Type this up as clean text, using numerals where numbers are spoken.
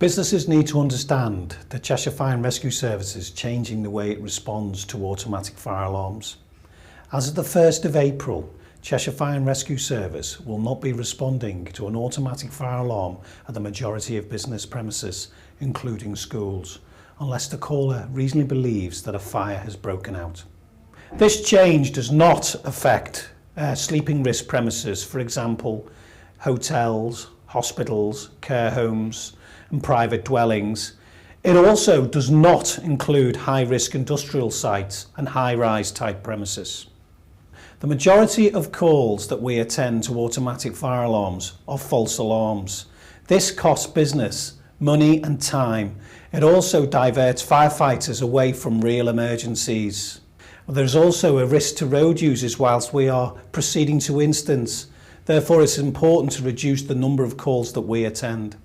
Businesses need to understand that Cheshire Fire and Rescue Service is changing the way it responds to automatic fire alarms. As of the 1st of April, Cheshire Fire and Rescue Service will not be responding to an automatic fire alarm at the majority of business premises, including schools, unless the caller reasonably believes that a fire has broken out. This change does not affect sleeping risk premises, for example, hotels, hospitals, care homes and private dwellings. It also does not include high-risk industrial sites and high-rise type premises. The majority of calls that we attend to automatic fire alarms are false alarms. This costs business money and time. It also diverts firefighters away from real emergencies. There's also a risk to road users whilst we are proceeding to instance. Therefore, it's important to reduce the number of calls that we attend.